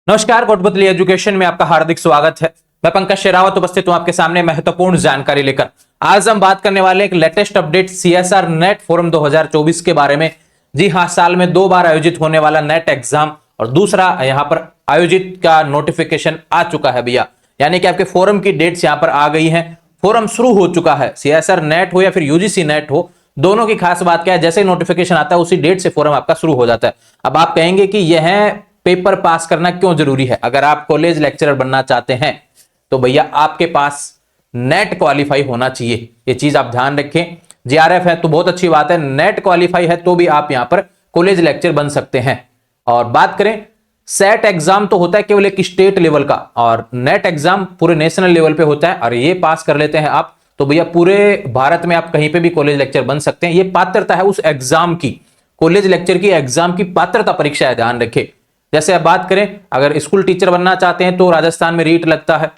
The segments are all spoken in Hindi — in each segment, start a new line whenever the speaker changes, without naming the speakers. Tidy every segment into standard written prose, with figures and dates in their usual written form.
नमस्कार, कोटपुतली एजुकेशन में आपका हार्दिक स्वागत है। मैं पंकज शेरावत उपस्थित हूं आपके सामने महत्वपूर्ण जानकारी लेकर। आज हम बात करने वाले एक latest update CSR net forum 2024 के बारे में। जी हां, साल में 2 बार आयोजित होने वाला नेट एग्जाम और दूसरा यहां पर आयोजित का नोटिफिकेशन आ चुका है भैया, यानी कि आपके फोरम की डेट्स यहां पर आ गई है। फोरम शुरू हो चुका है, सीएसआर नेट हो या फिर यूजीसी नेट हो, दोनों की खास बात क्या है, जैसे नोटिफिकेशन आता है उसी डेट से फोरम आपका शुरू हो जाता है। अब आप कहेंगे कि यह पेपर पास करना क्यों जरूरी है। अगर आप कॉलेज लेक्चरर बनना चाहते हैं तो भैया आपके पास नेट क्वालिफाई होना चाहिए, ये चीज आप ध्यान रखें। जेआरएफ है तो बहुत अच्छी बात है, नेट क्वालिफाई है तो भी आप यहां पर कॉलेज लेक्चर बन सकते हैं। और बात करें सेट एग्जाम तो होता है केवल एक स्टेट लेवल का, और नेट एग्जाम पूरे नेशनल लेवल पे होता है, और ये पास कर लेते हैं आप तो भैया पूरे भारत में आप कहीं पे भी कॉलेज लेक्चर बन सकते हैं। ये पात्रता है उस एग्जाम की, कॉलेज लेक्चर की एग्जाम की पात्रता परीक्षा है, ध्यान रखें। जैसे अब बात करें, अगर स्कूल टीचर बनना चाहते हैं तो राजस्थान में रीट लगता है,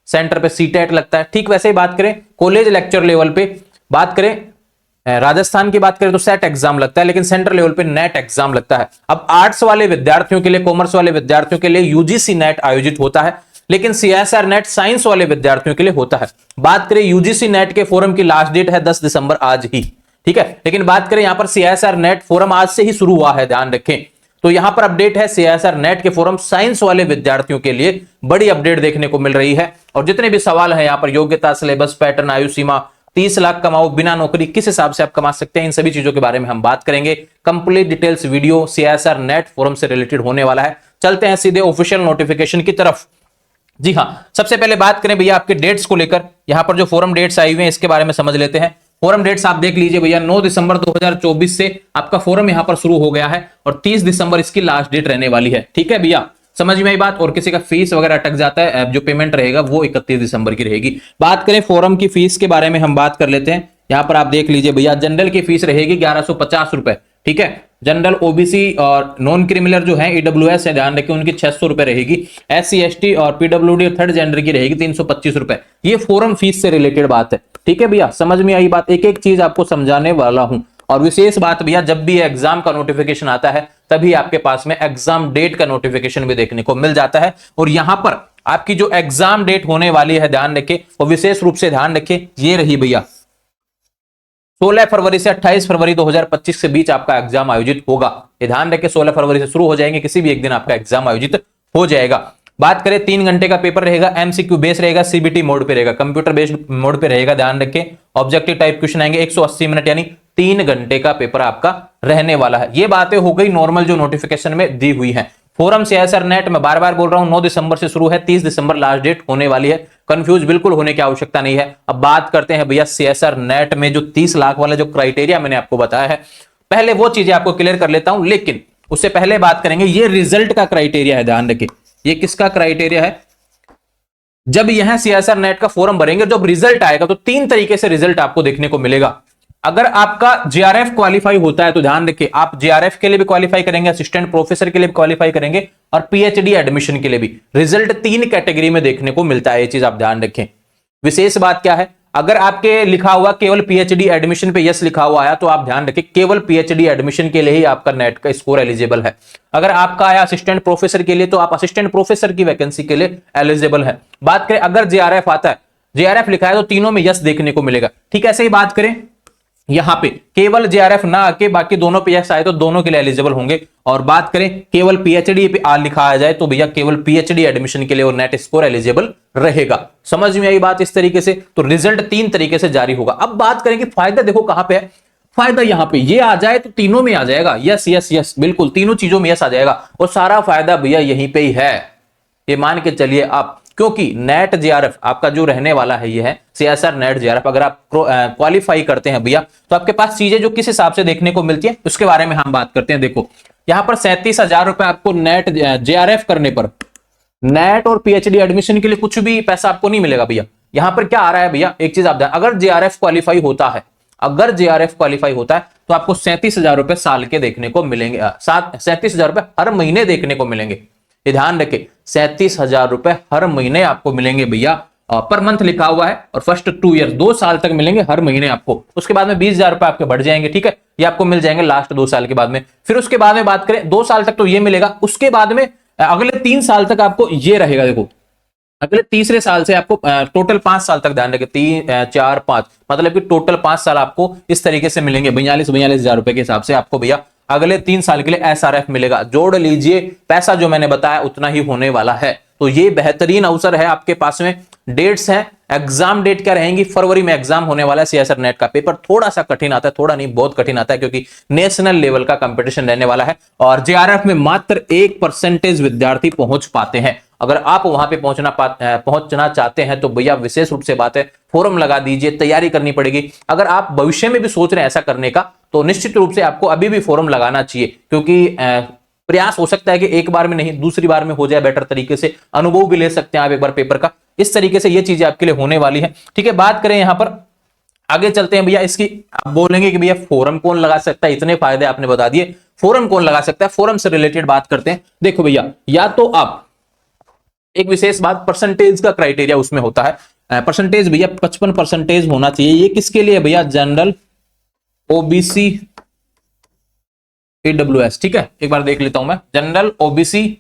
सेंटर पे सीटेट लगता है। ठीक वैसे ही बात करें कॉलेज लेक्चर लेवल पे, बात करें राजस्थान की बात करें तो सेट एग्जाम लगता है, लेकिन सेंटर लेवल पे नेट एग्जाम लगता है। अब आर्ट्स वाले विद्यार्थियों के लिए, कॉमर्स वाले विद्यार्थियों के लिए यूजीसी नेट आयोजित होता है, लेकिन सीएसआर नेट साइंस वाले विद्यार्थियों के लिए होता है। बात करें यूजीसी नेट के फोरम की लास्ट डेट है 10 दिसंबर, आज ही, ठीक है। लेकिन बात करें यहां पर सीएसआर नेट फोरम आज से ही शुरू हुआ है, ध्यान रखें। तो यहां पर अपडेट है सीएसआर नेट के फोरम साइंस वाले विद्यार्थियों के लिए बड़ी अपडेट देखने को मिल रही है। और जितने भी सवाल हैं यहां पर, योग्यता, सिलेबस, पैटर्न, आयु सीमा, 30 लाख कमाओ बिना नौकरी, किस हिसाब से आप कमा सकते हैं, इन सभी चीजों के बारे में हम बात करेंगे। Complete details video CSR net forum से रिलेटेड होने वाला है। चलते हैं सीधे ऑफिशियल नोटिफिकेशन की तरफ। जी हां, सबसे पहले बात करें भैया आपके डेट्स को लेकर। यहां पर जो फोरम डेट्स आई हुई हैं इसके बारे में समझ लेते हैं। फोरम डेट्स आप देख लीजिए भैया, 9 दिसंबर 2024 से आपका फोरम यहां पर शुरू हो गया है और 30 दिसंबर इसकी लास्ट डेट रहने वाली है। ठीक है भैया, समझ में आई बात। और किसी का फीस वगैरह अटक जाता है, जो पेमेंट रहेगा वो 31 दिसंबर की रहेगी। बात करें फोरम की फीस के बारे में हम बात कर लेते हैं। यहां पर आप देख लीजिए भैया, जनरल की फीस रहेगी 1150 रुपए, ठीक है। जनरल, ओबीसी और नॉन क्रिमिनल जो है, ईडब्ल्यूएस है, ध्यान रखिए, उनकी 600 रुपए रहेगी। एससी एसटी और पीडब्ल्यूडी और थर्ड जेंडर की रहेगी 325 रुपए। ये फोरम फीस से रिलेटेड बात है, ठीक है भैया, समझ में आई बात। एक एक चीज आपको समझाने वाला हूं। और विशेष बात भैया, जब भी एग्जाम का नोटिफिकेशन आता है तभी आपके पास में एग्जाम डेट का नोटिफिकेशन भी देखने को मिल जाता है। और यहां पर आपकी जो एग्जाम डेट होने वाली है, ध्यान रखें, और विशेष रूप से ध्यान रखें, ये रही भैया 16 फरवरी से 28 फरवरी 2025 के बीच आपका एग्जाम आयोजित होगा। ये ध्यान रखें, 16 फरवरी से शुरू हो जाएंगे, किसी भी एक दिन आपका एग्जाम आयोजित हो जाएगा। बात करें 3 घंटे का पेपर रहेगा, एमसीक्यू बेस रहेगा, सीबीटी मोड पे रहेगा, कंप्यूटर बेस्ड मोड पे रहेगा, ध्यान रखें। ऑब्जेक्टिव टाइप क्वेश्चन आएंगे, 180 मिनट यानी 3 घंटे का पेपर आपका रहने वाला है। ये बातें हो गई नॉर्मल जो नोटिफिकेशन में दी हुई है। फोरम सीएसआर नेट में बार बार बोल रहा हूं, 9 दिसंबर से शुरू है, 30 दिसंबर लास्ट डेट होने वाली है। कंफ्यूज बिल्कुल होने की आवश्यकता नहीं है। अब बात करते हैं भैया सीएसआर नेट में जो 30 लाख वाला जो क्राइटेरिया मैंने आपको बताया है, पहले वो चीजें आपको क्लियर कर लेता हूं। लेकिन उससे पहले बात करेंगे, ये रिजल्ट का क्राइटेरिया है, ध्यान रखिए। ये किसका क्राइटेरिया है? जब यहां सीएसआर नेट का फॉर्म भरेंगे, जब रिजल्ट आएगा तो 3 तरीके से रिजल्ट आपको देखने को मिलेगा। अगर आपका जेआरएफ क्वालिफाई होता है तो ध्यान रखिए, आप जेआरएफ के लिए भी क्वालिफाई करेंगे, असिस्टेंट प्रोफेसर के लिए भी क्वालिफाई करेंगे, और पीएचडी एडमिशन के लिए भी। रिजल्ट 3 कैटेगरी में देखने को मिलता है, ये चीज आप ध्यान रखें। विशेष बात क्या है, अगर आपके लिखा हुआ केवल पीएचडी एडमिशन पे यस लिखा हुआ आया तो आप ध्यान रखें, केवल पीएचडी एडमिशन के लिए ही आपका नेट का स्कोर एलिजिबल है। अगर आपका आया असिस्टेंट प्रोफेसर के लिए तो आप असिस्टेंट प्रोफेसर की वैकेंसी के लिए एलिजिबल है। बात करें अगर जेआरएफ आता है, जेआरएफ लिखा है तो तीनों में यस देखने को मिलेगा। ठीक है, ऐसे ही बात करें यहां पे केवल जेआरएफ ना आके बाकी दोनों पे यस आए तो दोनों के लिए एलिजिबल होंगे। और बात करें केवल पीएचडी पे आ लिखा आ जाए तो भैया केवल पीएचडी एडमिशन के लिए और नेट स्कोर एलिजिबल रहेगा। समझ में आई बात? इस तरीके से तो रिजल्ट 3 तरीके से जारी होगा। अब बात करेंगे फायदा, देखो कहां पे है फायदा। यहां पे ये आ जाए तो तीनों में आ जाएगा, यस यस यस, बिल्कुल तीनों चीजों में यस आ जाएगा। और सारा फायदा भैया यहीं पे ही है, ये मान के चलिए आप, क्योंकि नेट जेआरएफ आपका जो रहने वाला है ये है सीएसआर नेट जेआरएफ। अगर आप क्वालिफाई करते हैं भैया तो आपके पास चीजें जो किस हिसाब से देखने को मिलती है उसके बारे में हम बात करते हैं। देखो यहां पर 37,000 रुपए आपको नेट जेआरएफ करने पर, नेट और पीएचडी एडमिशन के लिए कुछ भी पैसा आपको नहीं मिलेगा भैया। यहां पर क्या आ रहा है भैया, एक चीज आप ध्यान, अगर जेआरएफ क्वालिफाई होता है, अगर जेआरएफ क्वालिफाई होता है तो आपको 37,000 रुपए साल के देखने को मिलेंगे, 37,000 रुपए हर महीने देखने को मिलेंगे। ये ध्यान रखें, 37,000 रुपए हर महीने आपको मिलेंगे भैया। पर मंथ लिखा हुआ है, और फर्स्ट 2 ईयर 2 साल तक मिलेंगे हर महीने आपको। उसके बाद में 20,000 रुपए आपके बढ़ जाएंगे, ठीक है, ये आपको मिल जाएंगे लास्ट 2 साल के बाद में। फिर उसके बाद में बात करें 2 साल तक तो ये मिलेगा, उसके बाद में अगले 3 साल तक आपको ये रहेगा। देखो अगले तीसरे साल से आपको टोटल 5 साल तक, ध्यान रखें 3 4 5, मतलब कि टोटल 5 साल आपको इस तरीके से मिलेंगे 42,000 रुपए के हिसाब से आपको भैया अगले 3 साल के लिए एसआरएफ मिलेगा। जोड़ लीजिए पैसा जो मैंने बताया उतना ही होने वाला है। तो ये बेहतरीन अवसर है आपके पास में। डेट्स हैं, एग्जाम डेट क्या रहेंगी, फरवरी में एग्जाम होने वाला है। सीएसआर नेट का पेपर थोड़ा सा कठिन आता है, थोड़ा नहीं बहुत कठिन आता है, क्योंकि नेशनल लेवल का कंपटीशन रहने वाला है और जेआरएफ में मात्र 1% विद्यार्थी पहुंच पाते हैं। अगर आप वहां पे पहुंचना चाहते हैं तो भैया विशेष रूप से बात है, फोरम लगा दीजिए, तैयारी करनी पड़ेगी। अगर आप भविष्य में भी सोच रहे हैं ऐसा करने का तो निश्चित रूप से आपको अभी भी फोरम लगाना चाहिए, क्योंकि प्रयास हो सकता है कि एक बार में नहीं दूसरी बार में हो जाए बेटर तरीके से, अनुभव भी ले सकते हैं आप एक बार पेपर का। इस तरीके से ये चीजें आपके लिए होने वाली है। ठीक है, बात करें यहां पर आगे चलते हैं भैया इसकी। आप बोलेंगे कि भैया फोरम कौन लगा सकता है, इतने फायदे आपने बता दिए, फोरम कौन लगा सकता है। फोरम से रिलेटेड बात करते हैं। देखो भैया, या तो आप एक विशेष बात, परसेंटेज का क्राइटेरिया उसमें होता है। परसेंटेज भैया 55% होना चाहिए। ये किसके लिए भैया, जनरल, ओबीसी, ईडब्ल्यूएस। ठीक है, एक बार देख लेता हूं मैं, जनरल, ओबीसी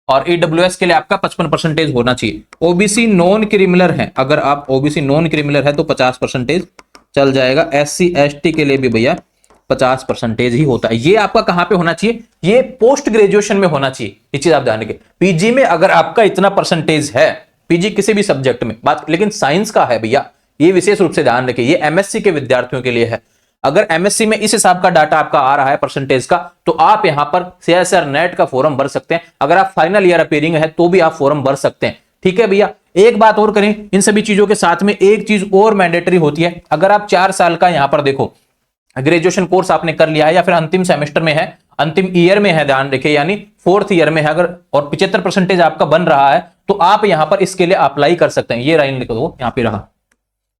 और ईडब्ल्यूएस के लिए आपका 55% होना चाहिए। ओबीसी नॉन क्रिमिनल है, अगर आप ओबीसी नॉन क्रिमिनल है तो 50% चल जाएगा। एससी एसटी के लिए भी भैया 50% ही होता है। ये आपका कहां पे होना चाहिए, ये पोस्ट ग्रेजुएशन में होना चाहिए। ये चीज आप ध्यान रखें। पीजी में अगर आपका इतना परसेंटेज है, पीजी किसी भी सब्जेक्ट में बात, लेकिन साइंस का है भैया, ये विशेष रूप से ध्यान रखें, ये एमएससी के विद्यार्थियों के लिए है। अगर एमएससी में इस हिसाब का डाटा आपका आ रहा है परसेंटेज का, तो आप यहां पर सीएसआर नेट का फॉर्म भर सकते हैं। अगर आप फाइनल ईयर अपीयरिंग है तो भी आप फॉर्म भर सकते हैं। ठीक है भैया, एक बात और करें, इन सभी चीजों के साथ में एक चीज और मैंडेटरी होती है। अगर आप 4 साल का यहां पर देखो ग्रेजुएशन कोर्स आपने कर लिया है या फिर अंतिम सेमेस्टर में है, अंतिम ईयर में है, ध्यान रखिए, यानी 4th ईयर में है अगर, और 75% आपका बन रहा है, तो आप यहां पर इसके लिए अप्लाई कर सकते हैं। ये लाइन लिख दो, यहां पे रहा,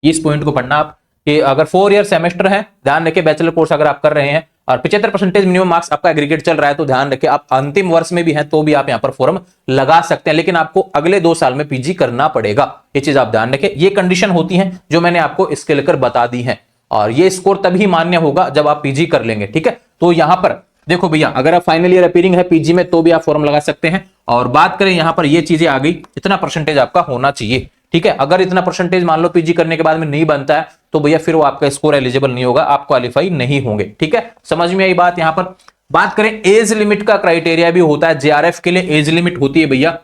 इस पॉइंट को पढ़ना आप, कि अगर 4 ईयर सेमेस्टर है, ध्यान रखिए, बैचलर कोर्स अगर आप कर रहे हैं और 75% मिनिमम मार्क्स आपका एग्रीगेट चल रहा है, तो ध्यान रखिए आप अंतिम वर्ष में भी हैं तो भी आप यहां पर फॉर्म लगा सकते हैं। लेकिन आपको अगले 2 साल में पीजी करना पड़ेगा, ये चीज आप ध्यान रखिए। ये कंडीशन होती है जो मैंने आपको इसके लेकर बता दी है, और ये स्कोर तभी मान्य होगा जब आप पीजी कर लेंगे। ठीक है, तो यहां पर देखो भैया, अगर आप फाइनल ईयर अपीयरिंग है पीजी में तो भी आप फॉर्म लगा सकते हैं। और बात करें यहां पर, ये चीजें आ गई, इतना परसेंटेज आपका होना चाहिए। ठीक है, अगर इतना परसेंटेज मान लो पीजी करने के बाद में नहीं बनता है तो भैया फिर वो आपका स्कोर एलिजिबल नहीं होगा, आप क्वालिफाई नहीं होंगे। ठीक है, समझ में आई बात। यहां पर बात करें एज लिमिट का क्राइटेरिया भी होता है, जेआरएफ के लिए एज लिमिट होती है भैया।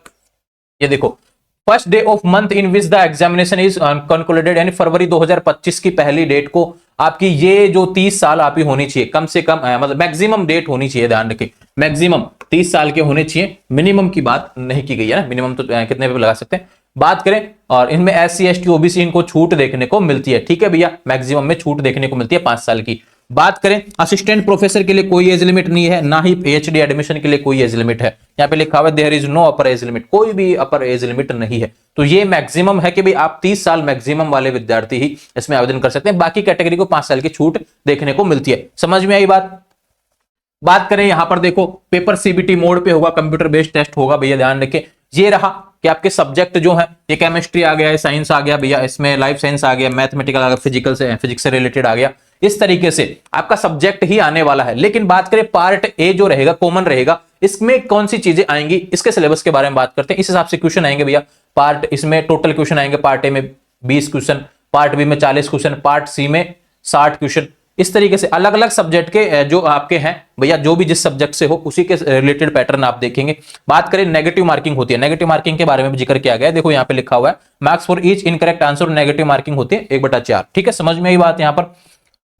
ये देखो, first day of month in which the examination is concluded, यानी फरवरी 2025 की पहली डेट को आपकी ये जो 30 साल आपकी होनी चाहिए, कम से कम मतलब मैक्सिमम डेट होनी चाहिए, ध्यान रखिए, मैक्सिमम 30 साल के होने चाहिए। मिनिमम की बात नहीं की गई है ना, मिनिमम तो कितने पे लगा सकते हैं। बात करें, और इनमें एससी एसटी ओबीसी इनको छूट देखने को मिलती है। ठीक है भैया, मैक्सिमम में छूट देखने को मिलती है 5 साल की। बात करें असिस्टेंट प्रोफेसर के लिए कोई एज लिमिट नहीं है, ना ही पीएचडी एडमिशन के लिए कोई एज लिमिट है। यहाँ पे लिखा हुआ है there is no upper age limit, कोई भी अपर एज लिमिट नहीं है। तो ये मैक्सिमम है कि भाई आप 30 साल मैक्सिमम वाले विद्यार्थी ही इसमें आवेदन कर सकते हैं, बाकी कैटेगरी को 5 साल की छूट देखने को मिलती है। समझ में आई बात। बात करें यहां पर देखो, पेपर सीबीटी मोड पे होगा, कंप्यूटर बेस्ड टेस्ट होगा भैया, ध्यान रखिए। ये रहा कि आपके सब्जेक्ट जो है, ये केमिस्ट्री आ गया, साइंस आ गया भैया, इसमें लाइफ साइंस आ गया, मैथमेटिकल आ गया, फिजिक्स से रिलेटेड आ गया। इस तरीके से आपका सब्जेक्ट ही आने वाला है। लेकिन बात करें पार्ट ए जो रहेगा, कॉमन रहेगा, इसमें कौन सी चीजें आएंगी, इसके सिलेबस के बारे में बात करते हैं। इस हिसाब से क्वेश्चन आएंगे भैया। पार्ट इसमें टोटल क्वेश्चन आएंगे, पार्ट ए में 20 क्वेश्चन, पार्ट बी में 40 क्वेश्चन, पार्ट सी में 60 क्वेश्चन। इस तरीके से अलग अलग सब्जेक्ट के जो आपके हैं भैया, जो भी जिस सब्जेक्ट से हो उसी के रिलेटेड पैटर्न आप देखेंगे। बात करें नेगेटिव मार्किंग होती है, नेगेटिव मार्किंग के बारे में भी जिक्र किया गया है। देखो यहाँ पे लिखा हुआ है marks for each incorrect answer, negative marking होती है 1/4। ठीक है, समझ में आई बात यहाँ पर।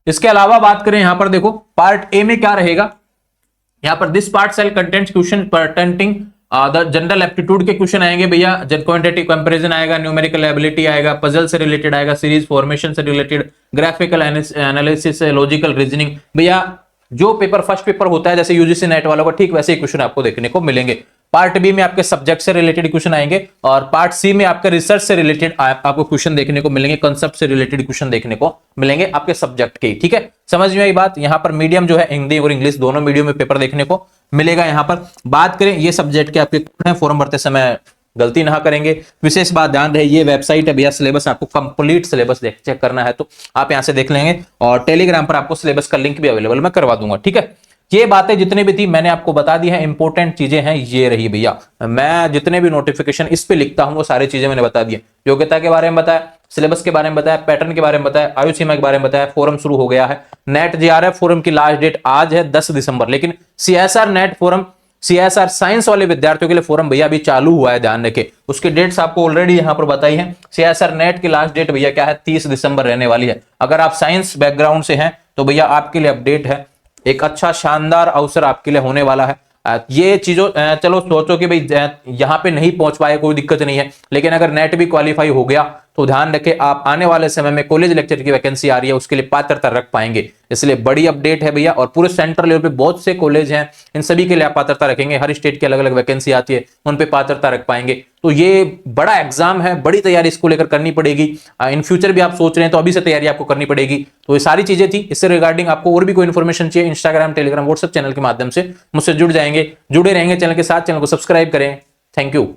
इसके अलावा बात करें यहां पर देखो, पार्ट ए में क्या रहेगा, यहां पर this part shall contents question pertaining the general aptitude के क्वेश्चन आएंगे भैया, क्वांटिटेटिव कंपैरिजन आएगा, न्यूमेरिकल एबिलिटी आएगा, पजल से रिलेटेड आएगा, सीरीज फॉर्मेशन से related, graphical analysis, logical reasoning. भैया जो पेपर फर्स्ट पेपर होता है जैसे यूजीसी नेट वालों का, ठीक वैसे ही क्वेश्चन आपको देखने को मिलेंगे। पार्ट बी में आपके सब्जेक्ट से रिलेटेड क्वेश्चन आएंगे, और पार्ट सी में आपके रिसर्च से रिलेटेड आपको क्वेश्चन देखने को मिलेंगे, कंसेप्ट से रिलेटेड क्वेश्चन देखने को मिलेंगे आपके सब्जेक्ट के। ठीक है, समझ में आई बात। यहां पर मीडियम जो है हिंदी और इंग्लिश दोनों मीडियम में पेपर देखने को मिलेगा। यहां पर बात करें ये सब्जेक्ट के आपके फॉर्म भरते समय गलती ना करेंगे, विशेष बात ध्यान रहे, ये वेबसाइट है भैया, सिलेबस आपको कंप्लीट सिलेबस चेक करना है तो आप यहां से देख लेंगे, और टेलीग्राम पर आपको सिलेबस का लिंक भी अवेलेबल मैं करवा दूंगा। ठीक है, ये बातें जितनी भी थी मैंने आपको बता दी है, इंपॉर्टेंट चीजें हैं ये रही भैया। मैं जितने भी नोटिफिकेशन इस पे लिखता हूं वो सारी चीजें मैंने बता दी। योग्यता के बारे में बताया, सिलेबस के बारे में बताया, पैटर्न के बारे में बताया, आयु सीमा के बारे में बताया, फोरम शुरू हो गया है। नेट जेआरएफ फोरम की लास्ट डेट आज है 10 दिसंबर, लेकिन CSR net forum, CSR science वाले विद्यार्थियों के लिए फोरम भैया अभी चालू हुआ है, ध्यान रखें। उसकी डेट्स आपको ऑलरेडी यहां पर बताई है। सीएसआर नेट की लास्ट डेट भैया क्या है, 30 दिसंबर रहने वाली है। अगर आप साइंस बैकग्राउंड से हैं तो भैया आपके लिए अपडेट है, एक अच्छा शानदार अवसर आपके लिए होने वाला है। ये चीजों चलो सोचो कि भाई यहां पे नहीं पहुंच पाए, कोई दिक्कत नहीं है, लेकिन अगर नेट भी क्वालिफाई हो गया तो ध्यान रखें आप आने वाले समय में कॉलेज लेक्चर की वैकेंसी आ रही है, उसके लिए पात्रता रख पाएंगे। इसलिए बड़ी अपडेट है भैया, और पूरे सेंट्रल लेवल पे बहुत से कॉलेज हैं, इन सभी के लिए आप पात्रता रखेंगे। हर स्टेट की अलग अलग वैकेंसी आती है, उन पे पात्रता रख पाएंगे। तो ये बड़ा एग्जाम है, बड़ी तैयारी इसको लेकर करनी पड़ेगी। इन फ्यूचर भी आप सोच रहे हैं तो अभी से तैयारी आपको करनी पड़ेगी। तो ये सारी चीजें थी। इससे रिगार्डिंग आपको और भी कोई इन्फॉर्मेशन चाहिए, इंस्टाग्राम, टेलीग्राम, व्हाट्सएप चैनल के माध्यम से मुझसे जुड़ जाएंगे, जुड़े रहेंगे चैनल के साथ। चैनल को सब्सक्राइब करें। Thank you.